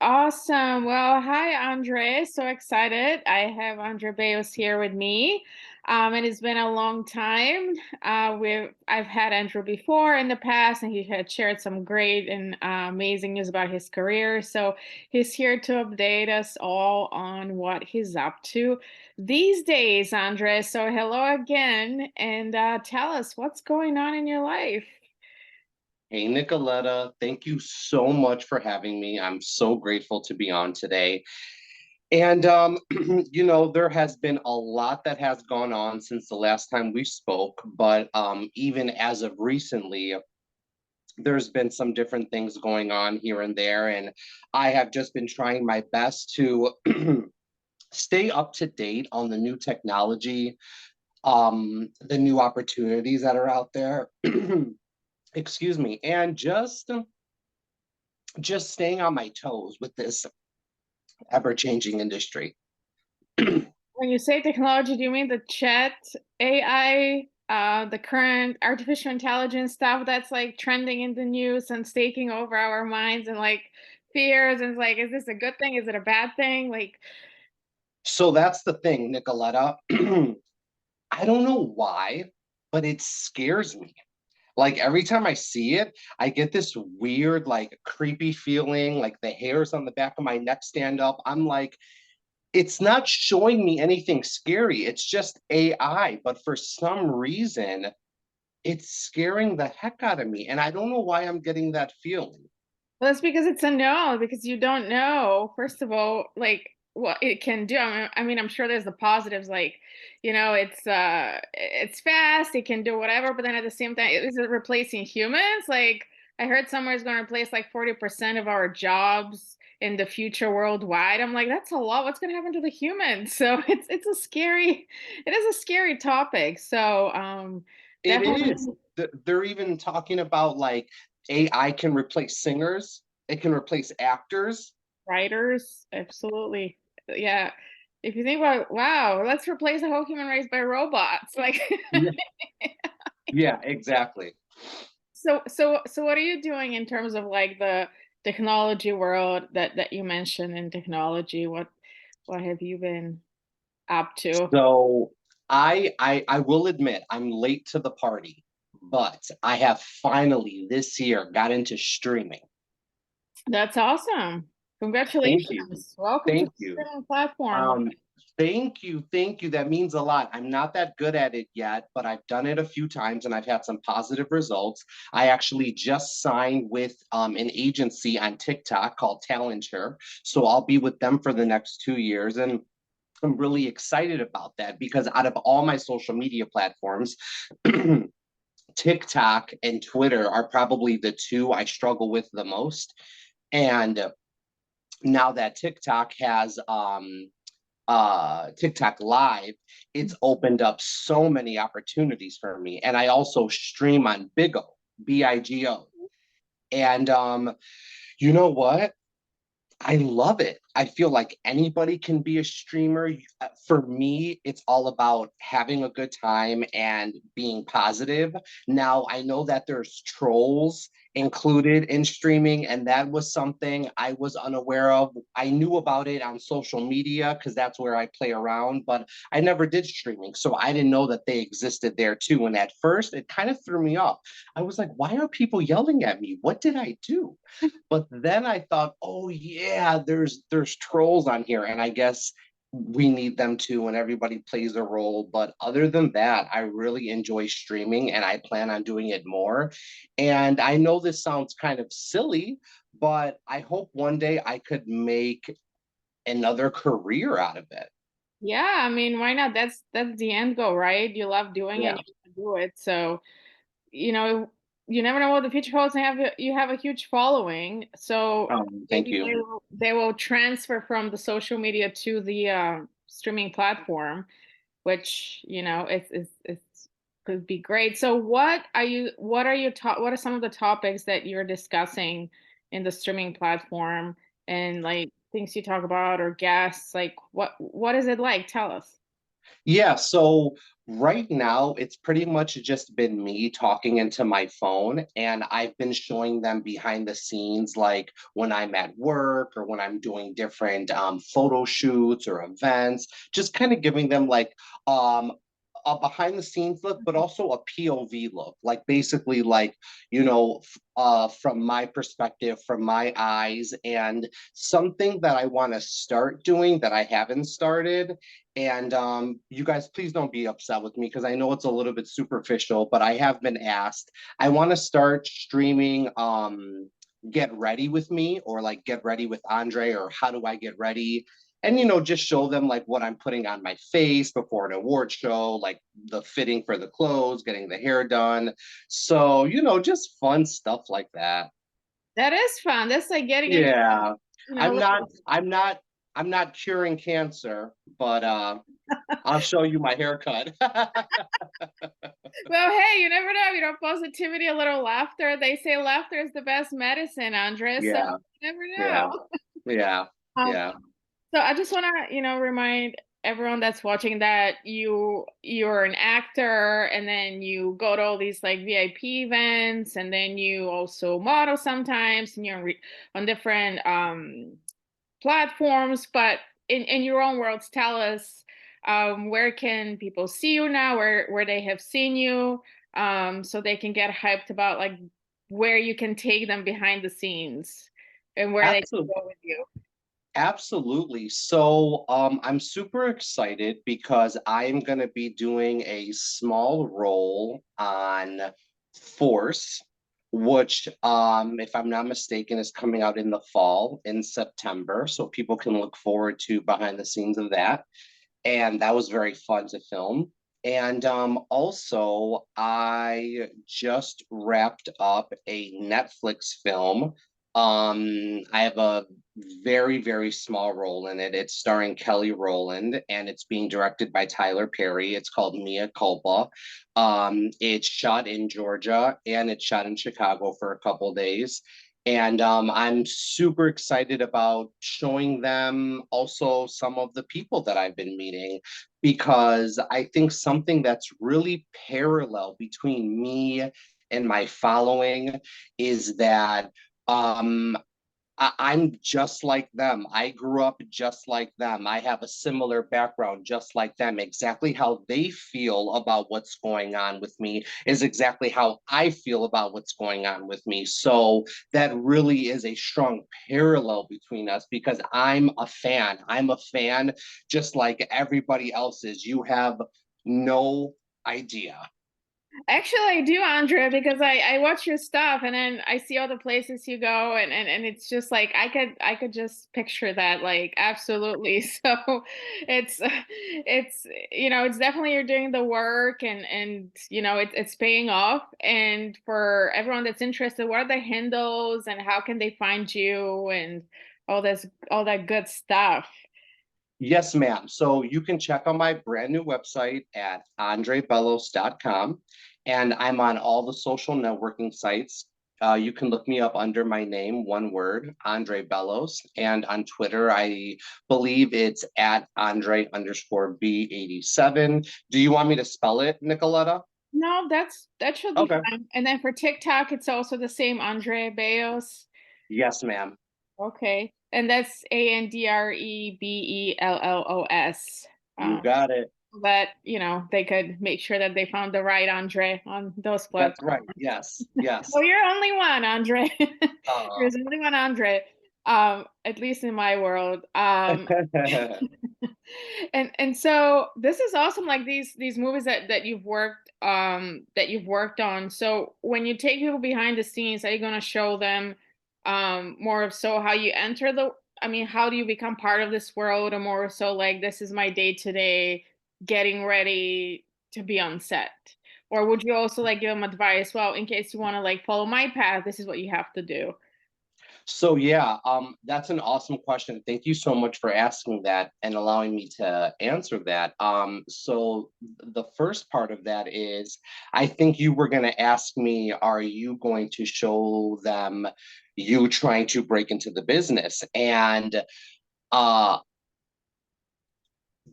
Awesome. Well, hi, Andre. So excited. I have Andre Bellos here with me. And it's been a long time. I've had Andrew before in the past, and he had shared some great and amazing news about his career. So he's here to update us all on what he's up to these days, Andre. So hello again, and tell us what's going on in your life. Hey, Nicoletta, thank you so much for having me. I'm so grateful to be on today. And, there has been a lot that has gone on since the last time we spoke, but even as of recently, there's been some different things going on here and there. And I have just been trying my best to stay up to date on the new technology, the new opportunities that are out there. Excuse me, and just staying on my toes with this ever-changing industry. When you say technology, do you mean the chat AI, the current artificial intelligence stuff that's like trending in the news and taking over our minds and like fears and it's like, is this a good thing? Is it a bad thing? Like, So that's the thing, Nicoletta. I don't know why, but it scares me. Like every time I see it, I get this weird, like creepy feeling, like the hairs on the back of my neck stand up. I'm like, it's not showing me anything scary. It's just AI. But for some reason, it's scaring the heck out of me. And I don't know why I'm getting that feeling. well, that's because it's a no, because you don't know, first of all, like what it can do. I mean, I'm sure there's the positives, like, it's fast, it can do whatever, but then at the same time, is it replacing humans? Like, I heard somewhere it's going to replace like 40% of our jobs in the future worldwide. I'm like, that's a lot. What's going to happen to the humans? So it is a scary topic. So It is. definitely They're even talking about like AI can replace singers, it can replace actors. writers, absolutely. Yeah. If you think about, wow, let's replace the whole human race by robots. Like, Yeah, yeah, exactly. so what are you doing in terms of like the technology world that you mentioned in technology? What have you been up to? So I will admit I'm late to the party, but I have finally this year got into streaming. That's awesome. Thank you. Congratulations. Welcome to Thank the you. streaming platform. Um, Thank you, thank you. That means a lot. I'm not that good at it yet, but I've done it a few times and I've had some positive results. I actually just signed with an agency on TikTok called Talenture, so I'll be with them for the next 2 years, and I'm really excited about that because out of all my social media platforms, TikTok and Twitter are probably the two I struggle with the most. And now that TikTok has TikTok Live, it's opened up so many opportunities for me. And I also stream on Bigo, Bigo. And you know what? I love it. I feel like anybody can be a streamer. For me, it's all about having a good time and being positive. Now, I know that there's trolls included in streaming, and that was something I was unaware of. I knew about it on social media because that's where I play around, but I never did streaming. So I didn't know that they existed there too. And at first, it kind of threw me off. I was like, why are people yelling at me? What did I do? But then I thought, oh yeah, there's trolls on here, and I guess we need them too, and everybody plays a role. But other than that, I really enjoy streaming, and I plan on doing it more. And I know this sounds kind of silly, but I hope one day I could make another career out of it. Yeah, I mean, why not? That's the end goal, right? You love doing it, Yeah. you want to do it. So you know, you never know what the future holds. And you have a huge following, so Thank maybe you. they will transfer from the social media to the streaming platform, which it's could be great. So what are some of the topics that you're discussing in the streaming platform and like things you talk about or guests? Like what is it like? Tell us. Yeah, so right now it's pretty much just been me talking into my phone, and I've been showing them behind the scenes, like when I'm at work or when I'm doing different photo shoots or events, just kind of giving them like um a behind the scenes look, but also a POV look, like basically like, from my perspective, from my eyes, and something that I want to start doing that I haven't started. And you guys, please don't be upset with me because I know it's a little bit superficial, but I have been asked. I want to start streaming Get Ready with Me, or like Get Ready with Andre, or How Do I Get Ready? And just show them like what I'm putting on my face before an award show, like the fitting for the clothes, getting the hair done. So, just fun stuff like that. That is fun. That's like getting into, Yeah. you know, I'm like, not I'm not I'm not curing cancer, but I'll show you my haircut. well, hey, you never know, positivity, a little laughter. They say laughter is the best medicine, Andres. So Yeah, you never yeah, know. yeah, Um, yeah. so I just want to, remind everyone that's watching that you're an actor, and then you go to all these like VIP events, and then you also model sometimes, and you're on different platforms. But in your own words, tell us, where can people see you now, where they have seen you, so they can get hyped about like where you can take them behind the scenes and where they can Absolutely. go with you. Absolutely. So, I'm super excited because I'm going to be doing a small role on Force, which, if I'm not mistaken, is coming out in the fall in September. So people can look forward to behind the scenes of that. And that was very fun to film. And also, I just wrapped up a Netflix film. I have a very, very small role in it. It's starring Kelly Rowland, and it's being directed by Tyler Perry. It's called Mia Culpa. It's shot in Georgia and it's shot in Chicago for a couple days. And I'm super excited about showing them also some of the people that I've been meeting, because I think something that's really parallel between me and my following is that um, I'm just like them. I grew up just like them. I have a similar background just like them. Exactly how they feel about what's going on with me is exactly how I feel about what's going on with me. So that really is a strong parallel between us because I'm a fan. I'm a fan just like everybody else is. You have no idea. Actually, I do, Andrea, because I watch your stuff, and then I see all the places you go, and it's just like I could just picture that, like, absolutely. So it's definitely you're doing the work, and it's paying off. And for everyone that's interested, what are the handles and how can they find you and all that good stuff? Yes, ma'am. So you can check out my brand new website at andrebellos.com. And I'm on all the social networking sites. You can look me up under my name, one word, Andre Bellos. And on Twitter, I believe it's at Andre underscore B87. Do you want me to spell it, Nicoletta? No, that should be Okay. fine. And then for TikTok, it's also the same, Andre Bellos. Yes, ma'am. Okay. And that's AndreBellos. You Um, got it. that, they could make sure that they found the right Andre on those That's right. platforms. Yes. Yes. Oh, you're only one, Andre. Uh, There's only one Andre, at least in my world. And so this is awesome, like these movies that you've worked on. So when you take people behind the scenes, are you going to show them more of so how you enter the I mean, how do you become part of this world, or more so like this is my day to day getting ready to be on set? Or would you also like give them advice, well, in case you want to like follow my path, this is what you have to do? So yeah, that's an awesome question. Thank you so much for asking that and allowing me to answer that. So the first part of that is, I think you were going to ask me, are you going to show them you trying to break into the business? And uh,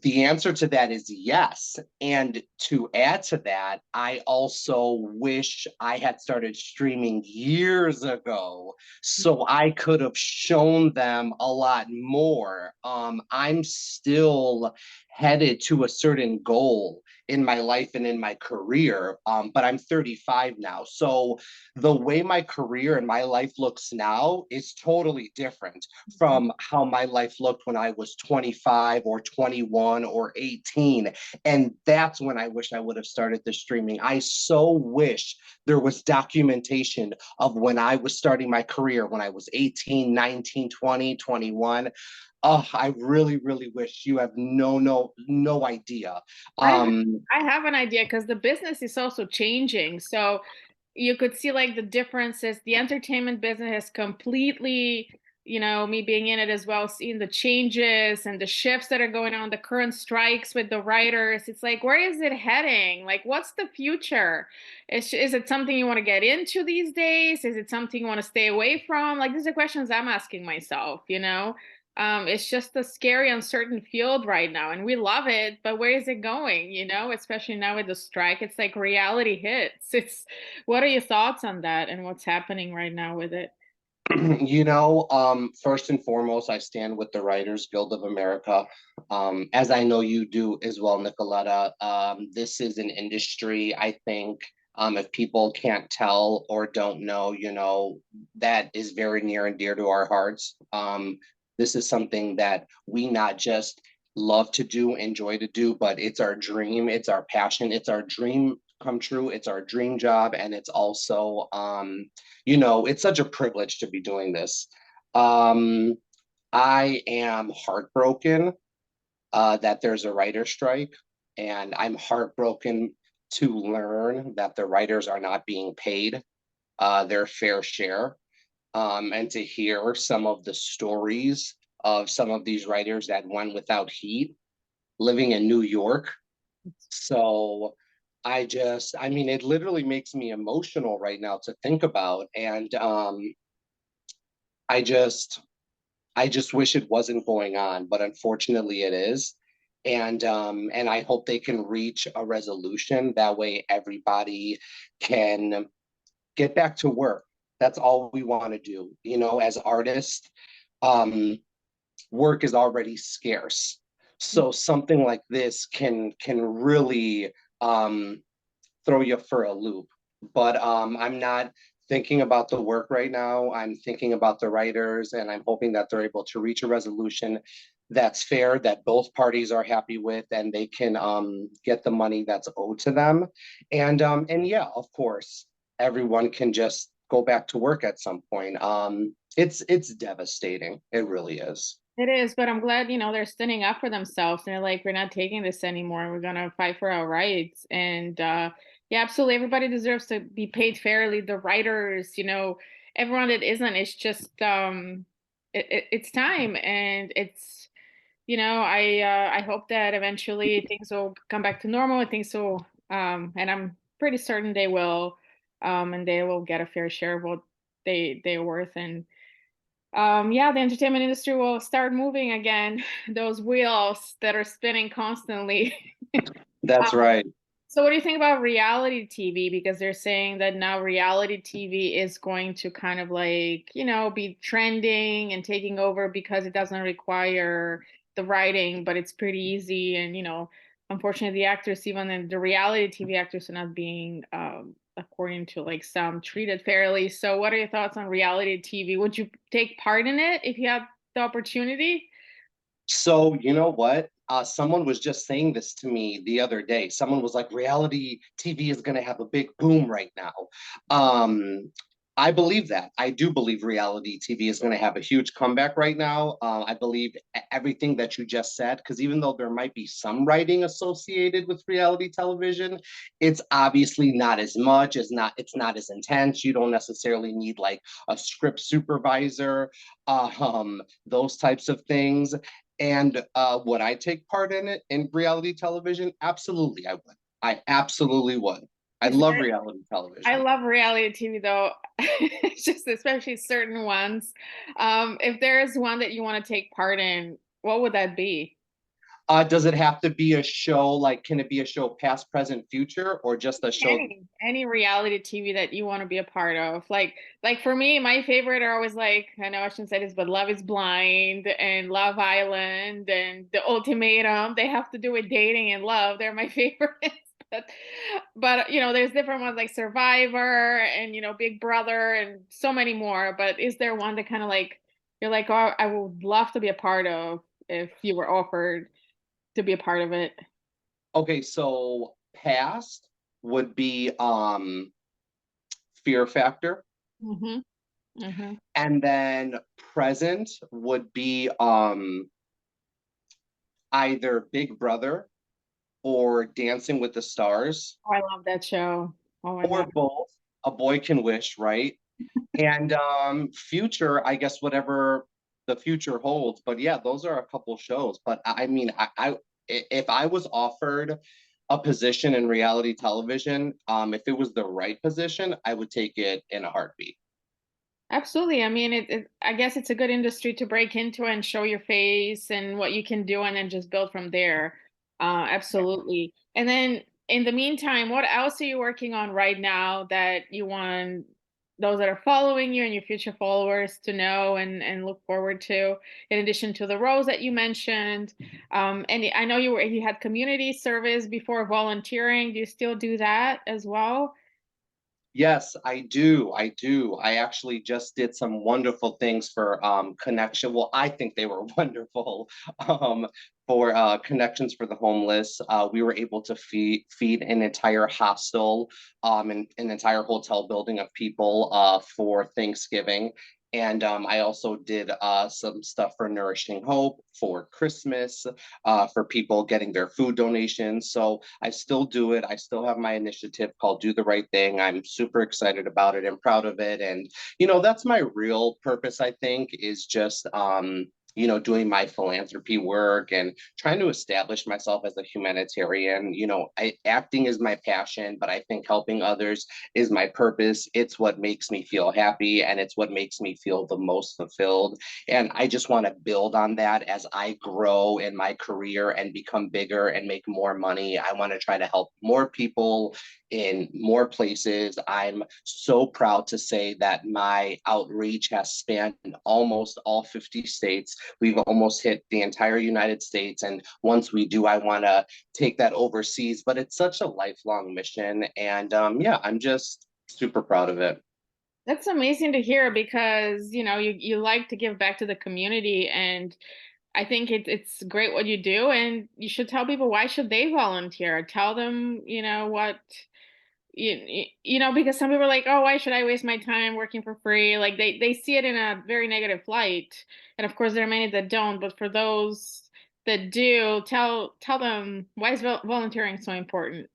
The answer to that is yes. And to add to that, I also wish I had started streaming years ago so I could have shown them a lot more. I'm still headed to a certain goal in my life and in my career, but I'm 35 now. So the way my career and my life looks now is totally different from how my life looked when I was 25 or 21 or 18. And that's when I wish I would have started the streaming. I so wish there was documentation of when I was starting my career, when I was 18, 19, 20, 21. Oh, I really, really wish. You have no idea. I ha- Um, I have an idea because the business is also changing. So you could see like the differences. The entertainment business has completely, me being in it as well, seeing the changes and the shifts that are going on, the current strikes with the writers. It's like, where is it heading? Like, what's the future? Is it something you want to get into these days? Is it something you want to stay away from? Like, these are questions I'm asking myself. It's just a scary, uncertain field right now, and we love it, but where is it going? Especially now with the strike, it's like reality hits. What are your thoughts on that and what's happening right now with it? First and foremost, I stand with the Writers Guild of America. As I know you do as well, Nicoletta. This is an industry, I think, if people can't tell or don't know, that is very near and dear to our hearts. This is something that we not just love to do, enjoy to do, but it's our dream, it's our passion, it's our dream come true, it's our dream job, and it's also it's such a privilege to be doing this. Um, I am heartbroken that there's a writer strike, and I'm heartbroken to learn that the writers are not being paid their fair share, and to hear some of the stories of some of these writers that went without heat living in New York. So I mean, it literally makes me emotional right now to think about. And I just, I just wish it wasn't going on, but unfortunately it is. And I hope they can reach a resolution. That way everybody can get back to work. That's all we want to do. As artists, um, work is already scarce. So something like this can really throw you for a loop. But I'm not thinking about the work right now. I'm thinking about the writers, and I'm hoping that they're able to reach a resolution that's fair, that both parties are happy with, and they can get the money that's owed to them. And yeah, of course, everyone can just go back to work at some point. It's devastating. It really is. It is, but I'm glad, they're standing up for themselves and they're like, we're not taking this anymore. We're gonna fight for our rights. And yeah, absolutely. Everybody deserves to be paid fairly. The writers, everyone that isn't, it's just it's time. And I hope that eventually things will come back to normal and things will and I'm pretty certain they will, and they will get a fair share of what they're worth. And yeah, the entertainment industry will start moving again, those wheels that are spinning constantly. That's right. So, what do you think about reality TV? Because they're saying that now reality TV is going to kind of like, be trending and taking over because it doesn't require the writing, but it's pretty easy. And, unfortunately, the actors, even in the reality TV actors, are not being, according to like some, treated fairly. So, what are your thoughts on reality TV? Would you take part in it if you had the opportunity? So, you know what? Someone was just saying this to me the other day. Someone was like, reality TV is going to have a big boom right now. Um, I believe that. I do believe reality TV is going to have a huge comeback right now. I believe everything that you just said, because even though there might be some writing associated with reality television, it's obviously not as much, it's not as intense. You don't necessarily need like a script supervisor, those types of things. And would I take part in it in reality television? Absolutely, I would. I absolutely would. I Is love there reality I television. love reality TV though. It's just especially certain ones. If there is one that you want to take part in, what would that be? Does it have to be a show? Like, can it be a show past, present, future, or just a show? Any reality TV that you want to be a part of. Like for me, my favorite are always like, I know I shouldn't say this, but Love is Blind and Love Island and The Ultimatum. They have to do with dating and love. They're my favorites. But there's different ones like Survivor and Big Brother and so many more. But is there one that kind of like you're like, oh, I would love to be a part of if you were offered to be a part of it? Okay, so past would be Fear Factor, Mm-hmm. Mm-hmm. and then present would be either Big Brother or Dancing with the Stars, Oh, I love that show. Oh my or God. both. A Boy Can Wish, right? And future, I guess whatever the future holds. But yeah, those are a couple shows. But I mean, if I was offered a position in reality television, if it was the right position, I would take it in a heartbeat. Absolutely. I mean, I guess it's a good industry to break into and show your face and what you can do, and then just build from there. Absolutely. And then in the meantime, what else are you working on right now that you want those that are following you and your future followers to know and look forward to, in addition to the roles that you mentioned? And I know you had community service before volunteering. Do you still do that as well? Yes, I do. I do. I actually just did some wonderful things for Connection. Well, I think they were wonderful um, for Connections for the Homeless. We were able to feed an entire hostel, and an entire hotel building of people for Thanksgiving. And I also did some stuff for Nourishing Hope for Christmas, for people getting their food donations. So I still do it. I still have my initiative called Do the Right Thing. I'm super excited about it and proud of it. And, that's my real purpose, I think, is just, doing my philanthropy work and trying to establish myself as a humanitarian. Acting is my passion, but I think helping others is my purpose. It's what makes me feel happy and it's what makes me feel the most fulfilled. And I just want to build on that as I grow in my career and become bigger and make more money. I want to try to help more people in more places. I'm so proud to say that my outreach has spanned almost all 50 states. We've almost hit the entire United States. And once we do, I want to take that overseas. But it's such a lifelong mission. And yeah, I'm just super proud of it. That's amazing to hear because, you like to give back to the community, and I think it's great what you do, and you should tell people why should they volunteer. Tell them, what because some people are like, "Oh, why should I waste my time working for free?" Like they see it in a very negative light. And of course there are many that don't, but for those that do, tell them why is volunteering so important.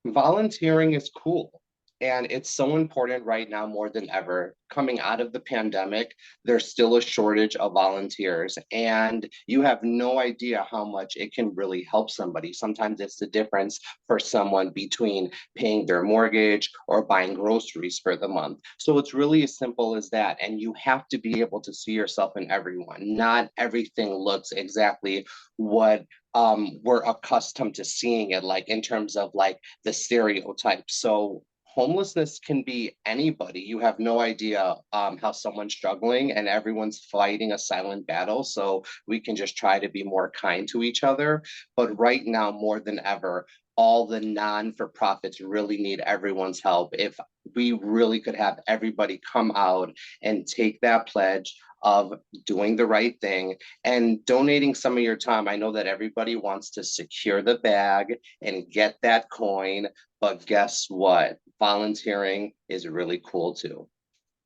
Volunteering is cool. And it's so important right now more than ever. Coming out of the pandemic, there's still a shortage of volunteers, and you have no idea how much it can really help somebody. Sometimes it's the difference for someone between paying their mortgage or buying groceries for the month. So it's really as simple as that. And you have to be able to see yourself in everyone. Not everything looks exactly what we're accustomed to seeing it like in terms of like the stereotypes. So homelessness can be anybody. You have no idea how someone's struggling, and everyone's fighting a silent battle. So we can just try to be more kind to each other. But right now, more than ever, all the non-for-profits really need everyone's help. If we really could have everybody come out and take that pledge of doing the right thing and donating some of your time. I know that everybody wants to secure the bag and get that coin, but guess what? Volunteering is really cool too.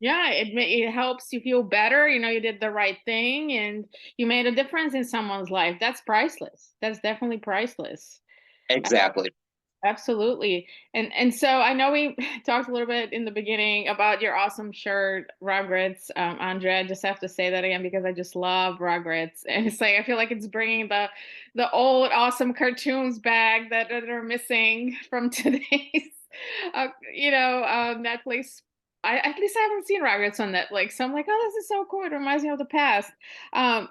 Yeah, it helps you feel better. You did the right thing and you made a difference in someone's life. That's priceless. That's definitely priceless. Exactly. Absolutely. And so I know we talked a little bit in the beginning about your awesome shirt, Rugrats. Andrea, I just have to say that again because I just love Rugrats. And it's like I feel like it's bringing the old awesome cartoons back that are missing from today's Netflix At least I haven't seen Rugrats on Netflix, so I'm like, oh, this is so cool. It reminds me of the past.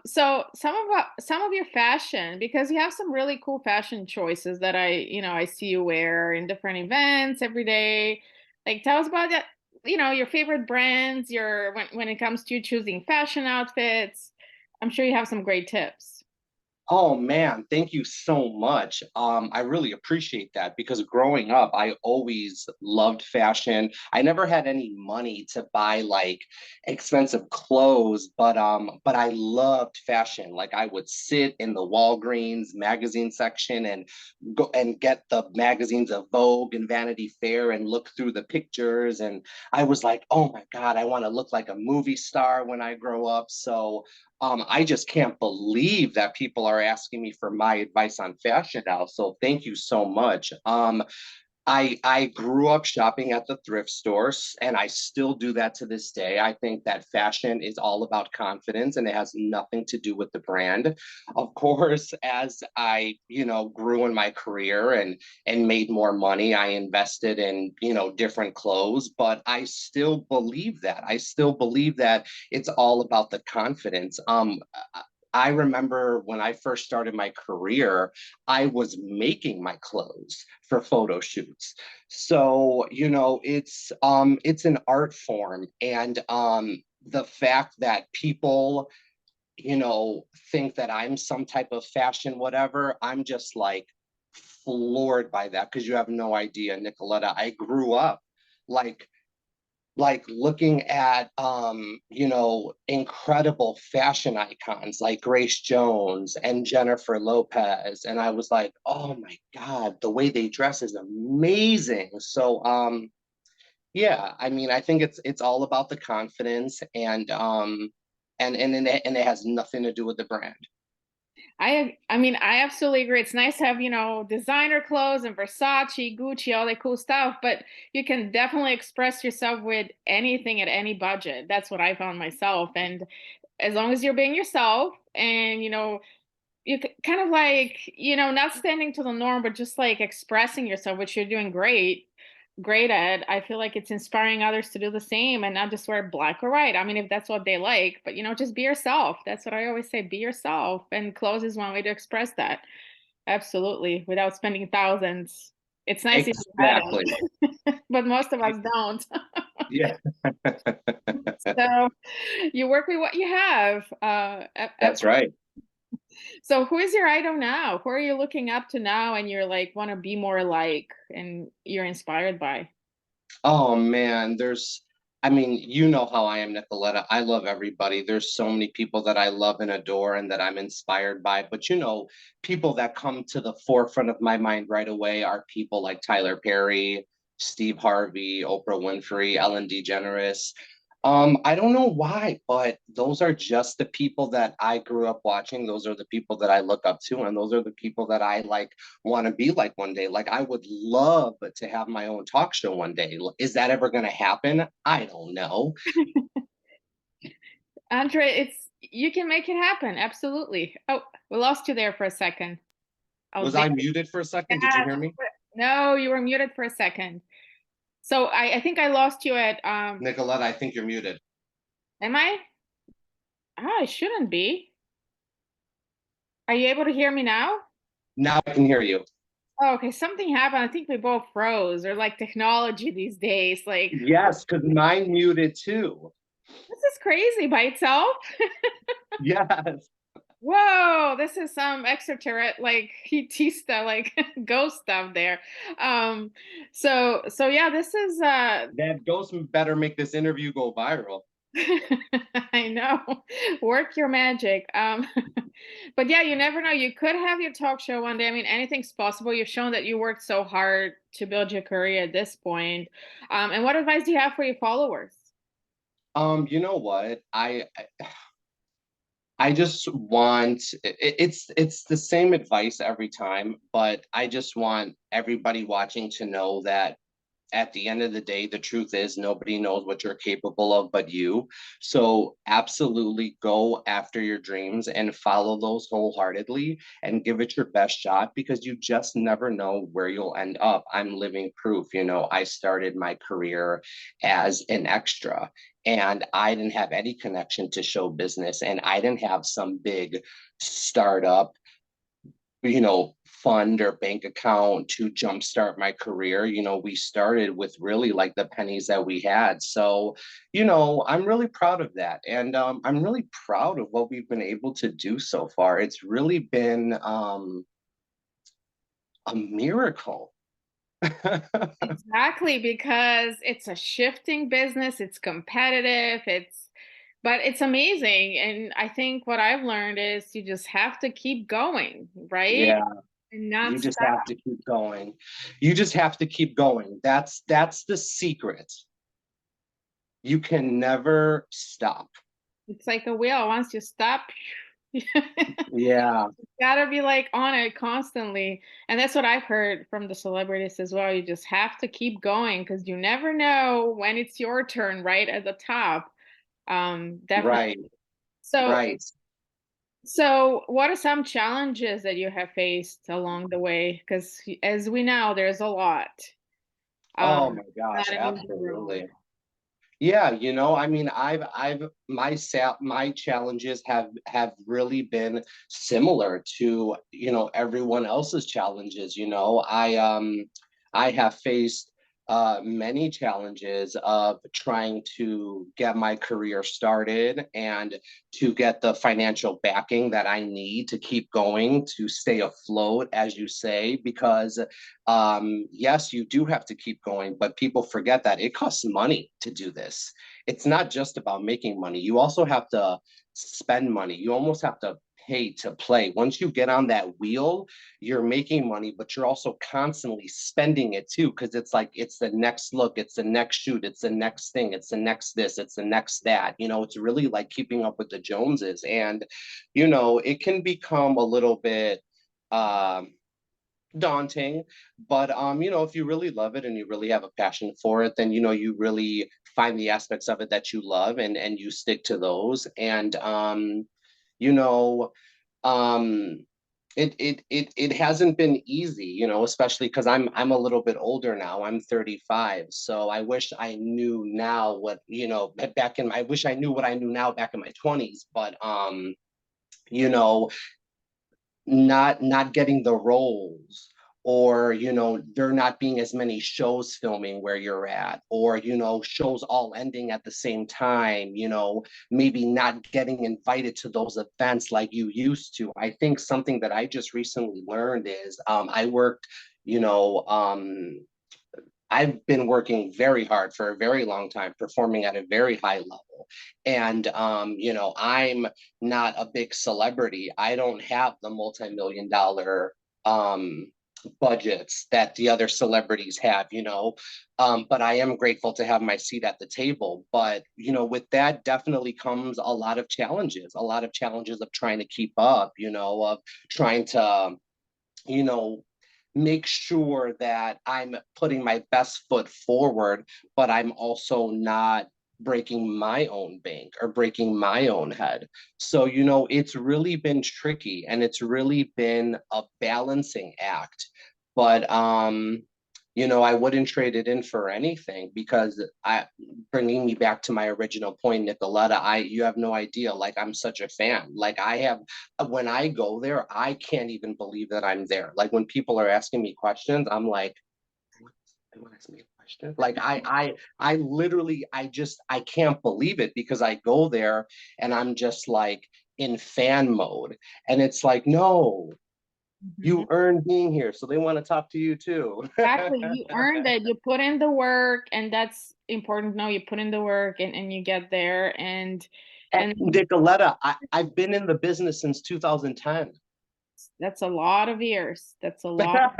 So some of your fashion, because you have some really cool fashion choices that I see you wear in different events every day. Like, tell us about that. Your favorite brands. Your when it comes to choosing fashion outfits. I'm sure you have some great tips. Oh man, thank you so much. I really appreciate that because growing up, I always loved fashion. I never had any money to buy like expensive clothes, but I loved fashion. Like I would sit in the Walgreens magazine section and go and get the magazines of Vogue and Vanity Fair and look through the pictures. And I was like, oh my God, I want to look like a movie star when I grow up. So I just can't believe that people are asking me for my advice on fashion now. So thank you so much. I grew up shopping at the thrift stores, and I still do that to this day. I think that fashion is all about confidence, and it has nothing to do with the brand. Of course, as I grew in my career and made more money, I invested in different clothes. But I still believe that. I still believe that it's all about the confidence. I remember when I first started my career, I was making my clothes for photo shoots. So, it's an art form and the fact that people, think that I'm some type of fashion whatever, I'm just like floored by that because you have no idea, Nicoletta. I grew up like looking at incredible fashion icons like Grace Jones and Jennifer Lopez, and I was like, oh my God, the way they dress is amazing. So yeah, I mean, I think it's all about the confidence and it has nothing to do with the brand. I mean, I absolutely agree. It's nice to have, designer clothes and Versace, Gucci, all that cool stuff, but you can definitely express yourself with anything at any budget. That's what I found myself. And as long as you're being yourself and, kind of like, not standing to the norm, but just like expressing yourself, which you're doing great at. I feel like it's inspiring others to do the same and not just wear black or white. I mean, if that's what they like, but just be yourself. That's what I always say, be yourself. And clothes is one way to express that. Absolutely. Without spending thousands. It's nice if you had Exactly. it, but most of us don't. Yeah, So you work with what you have. that's right. So who is your idol now? Who are you looking up to now and you're like want to be more like and you're inspired by? Oh man, I mean, you know how I am, Nicoletta. I love everybody. There's so many people that I love and adore and that I'm inspired by. But people that come to the forefront of my mind right away are people like Tyler Perry, Steve Harvey, Oprah Winfrey, Ellen DeGeneres. I don't know why, but those are just the people that I grew up watching. Those are the people that I look up to, and those are the people that I like want to be like one day. Like I would love to have my own talk show one day. Is that ever going to happen? I don't know. Andre, it's you can make it happen. Absolutely. Oh, we lost you there for a second. Oh, Was there. I muted for a second? Did you Yes. hear me? No, you were muted for a second. So I think I lost you at Nicolette, I think you're muted. am I? Oh, I shouldn't be. Are you able to hear me now? Now I can hear you. Oh, okay, something happened. I think we both froze or like technology these days. Like Yes, because mine muted too. this is crazy by itself. Yes. Whoa, this is some extraterrestrial like ET stuff, like ghost stuff there. Um, so yeah, this is That ghost better make this interview go viral. I know. Work your magic. But yeah, you never know. You could have your talk show one day. I mean, anything's possible. You've shown that you worked so hard to build your career at this point. And what advice do you have for your followers? You know what? I just want it's the same advice every time, but I just want everybody watching to know that at the end of the day, the truth is nobody knows what you're capable of but you. So absolutely go after your dreams and follow those wholeheartedly and give it your best shot because you just never know where you'll end up. I'm living proof. I started my career as an extra and I didn't have any connection to show business and I didn't have some big startup fund or bank account to jumpstart my career. We started with really like the pennies that we had. So, I'm really proud of that. And I'm really proud of what we've been able to do so far. It's really been a miracle. Exactly, because it's a shifting business, it's competitive, but it's amazing. And I think what I've learned is you just have to keep going, right? Yeah, And not you just stop. have to keep going. You just have to keep going. That's the secret. You can never stop. It's like a wheel. Once you stop, you Yeah, gotta be like on it constantly. And that's what I've heard from the celebrities as well. You just have to keep going because you never know when it's your turn, right at the top. Definitely. right, So right. So, what are some challenges that you have faced along the way? Because as we know, there's a lot. Oh my It's not gosh, an easy road. absolutely. Yeah, I mean, my challenges have really been similar to, everyone else's challenges. I have faced many challenges of trying to get my career started and to get the financial backing that I need to keep going to stay afloat, as you say, because yes, you do have to keep going, but people forget that it costs money to do this. It's not just about making money. You also have to spend money. You almost have to pay to play. Once you get on that wheel, you're making money, but you're also constantly spending it too, because it's like it's the next look, it's the next shoot, it's the next thing, it's the next this, it's the next that. It's really like keeping up with the Joneses. And, it can become a little bit daunting, but if you really love it and you really have a passion for it, then you really find the aspects of it that you love and you stick to those. And you know um it hasn't been easy, especially because I'm a little bit older now. I'm 35, so I wish I knew now what back in I wish I knew what I knew now back in my 20s. But you know not getting the roles, or there not being as many shows filming where you're at, or shows all ending at the same time, maybe not getting invited to those events like you used to. I think something that I just recently learned is I worked you know I've been working very hard for a very long time, performing at a very high level. And, I'm not a big celebrity. I don't have the multi-million dollar budgets that the other celebrities have, but I am grateful to have my seat at the table. But, with that definitely comes a lot of challenges of trying to keep up, of trying to, you know, make sure that I'm putting my best foot forward, but I'm also not breaking my own bank or breaking my own head. So, it's really been tricky and it's really been a balancing act. But I wouldn't trade it in for anything because bringing me back to my original point, Nicoletta, you have no idea. Like, I'm such a fan. Like, when I go there, I can't even believe that I'm there. Like, when people are asking me questions, I'm like, they want to ask me a question. Like, I literally, I can't believe it because I go there and I'm just like in fan mode. And it's like, no, Mhm. you earned being here. So they want to talk to you too. Exactly. You earned it. You put in the work, and that's important. No, you put in the work and you get there. And Nicoletta, I've been in the business since 2010. that's a lot of years. That's a lot.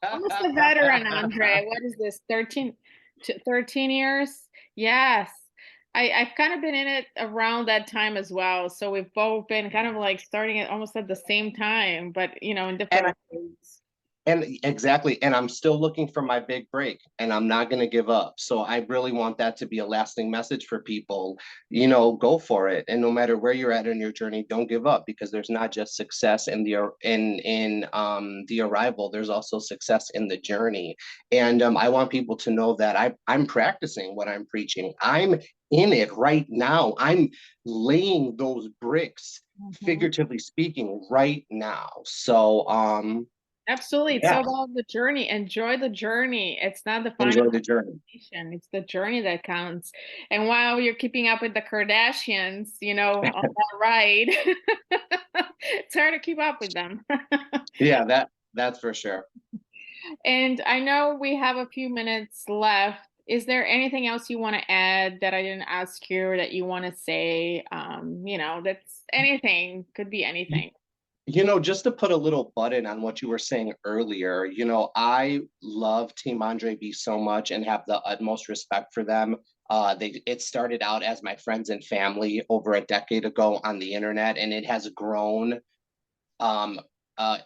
Almost a veteran, Andre. What is this? 13 years? Yes. I've kind of been in it around that time as well. So we've both been kind of like starting it almost at the same time, but in and different ways. And exactly. And I'm still looking for my big break and I'm not going to give up. So I really want that to be a lasting message for people. Go for it. And no matter where you're at in your journey, don't give up because there's not just success in the arrival, there's also success in the journey. And I want people to know that I'm practicing what I'm preaching. I'm in it right now. I'm laying those bricks, Mhm. figuratively speaking, right now. So Absolutely. It's yeah, all about the journey. Enjoy the journey. It's not the final enjoy the journey. destination. It's the journey that counts. And while you're keeping up with the Kardashians, on that ride, it's hard to keep up with them. Yeah, that's for sure. And I know we have a few minutes left. Is there anything else you want to add that I didn't ask you or that you want to say? That's anything, could be You, anything. just to put a little button on what you were saying earlier, I love Team Andre B so much and have the utmost respect for them. It started out as my friends and family over a decade ago on the internet, and it has grown um,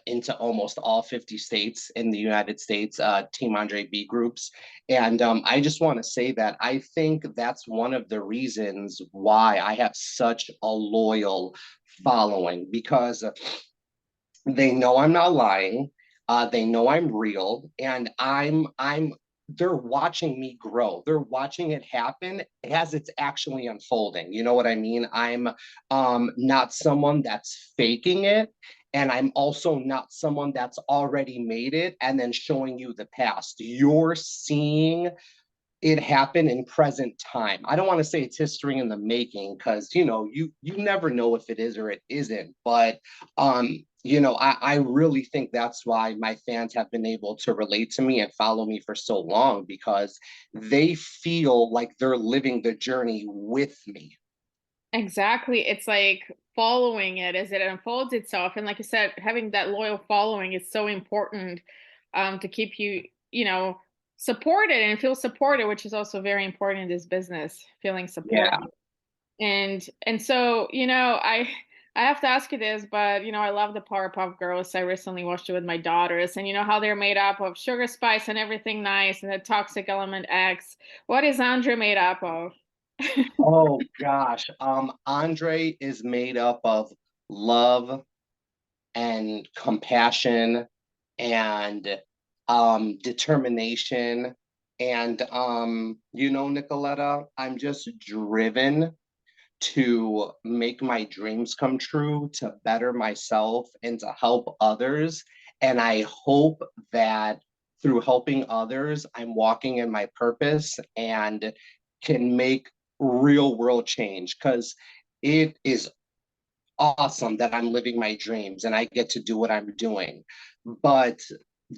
into almost all 50 states in the United States, Team Andre B groups. And I just want to say that I think that's one of the reasons why I have such a loyal following because they know I'm not lying. They know I'm real, and I'm. They're watching me grow. They're watching it happen as it's actually unfolding. You know what I mean? I'm not someone that's faking it, and I'm also not someone that's already made it and then showing you the past. You're seeing it happened in present time. I don't want to say it's history in the making because you never know if it is or it isn't. But I really think that's why my fans have been able to relate to me and follow me for so long because they feel like they're living the journey with me. Exactly. It's like following it as it unfolds itself. And like you said, having that loyal following is so important to keep supported and feel supported, which is also very important in this business, feeling Yeah. supported. And so, I have to ask you this, but I love the Powerpuff Girls. I recently watched it with my daughters, and you know how they're made up of sugar, spice, and everything nice, and the toxic element X. What is Andre made up of? Oh gosh. Andre is made up of love and compassion and determination. And Nicoletta, I'm just driven to make my dreams come true, to better myself, and to help others. And I hope that through helping others, I'm walking in my purpose and can make real world change because it is awesome that I'm living my dreams and I get to do what I'm doing. But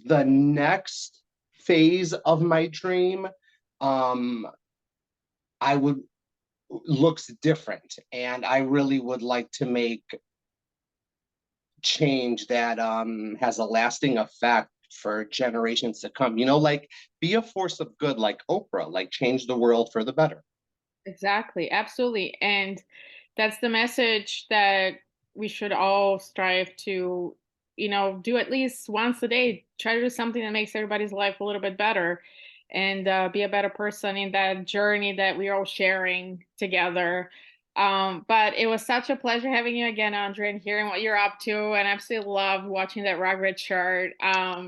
the next phase of my dream, um, I would looks different, and I really would like to make change that has a lasting effect for generations to come. Like be a force of good, like Oprah, like change the world for the better. Exactly, absolutely. And that's the message that we should all strive to, do at least once a day. Try to do something that makes everybody's life a little bit better and be a better person in that journey that we're all sharing together. But it was such a pleasure having you again, Andre, and hearing what you're up to. And I absolutely love watching that Rugrat chart.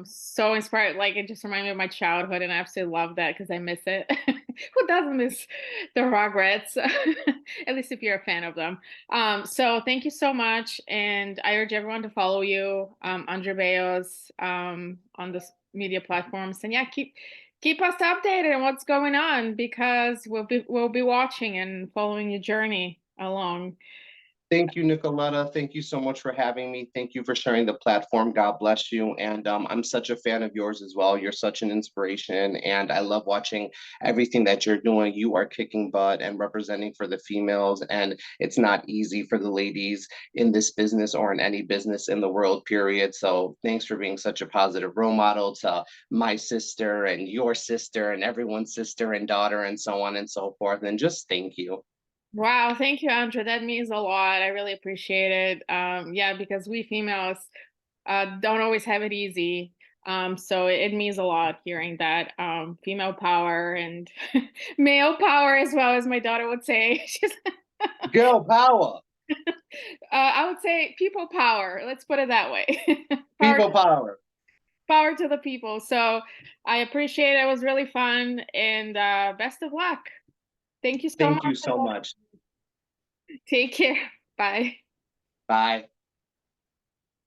So inspired. Like it just reminded me of my childhood, and I absolutely love that because I miss it. Who doesn't miss the Rugrats? At least if you're a fan of them. So thank you so much, and I urge everyone to follow you, Andre Bellos, on the media platforms, and yeah, keep us updated on what's going on because we'll be watching and following your journey along. Thank you, Nicoletta. Thank you so much for having me. Thank you for sharing the platform. God bless you. And I'm such a fan of yours as well. You're such an inspiration. And I love watching everything that you're doing. You are kicking butt and representing for the females. And it's not easy for the ladies in this business or in any business in the world, period. So thanks for being such a positive role model to my sister and your sister and everyone's sister and daughter and so on and so forth. And just thank you. Wow, thank you, Andrea. That means a lot. I really appreciate it. Yeah, because we females don't always have it easy. So it means a lot hearing that female power and male power as well, as my daughter would say. Girl power, I would say people power. Let's put it that way. power, people power. power to the people. So I appreciate it. It was really fun, and best of luck. Thank you so Thank you much. so much. Take care. Bye. Bye.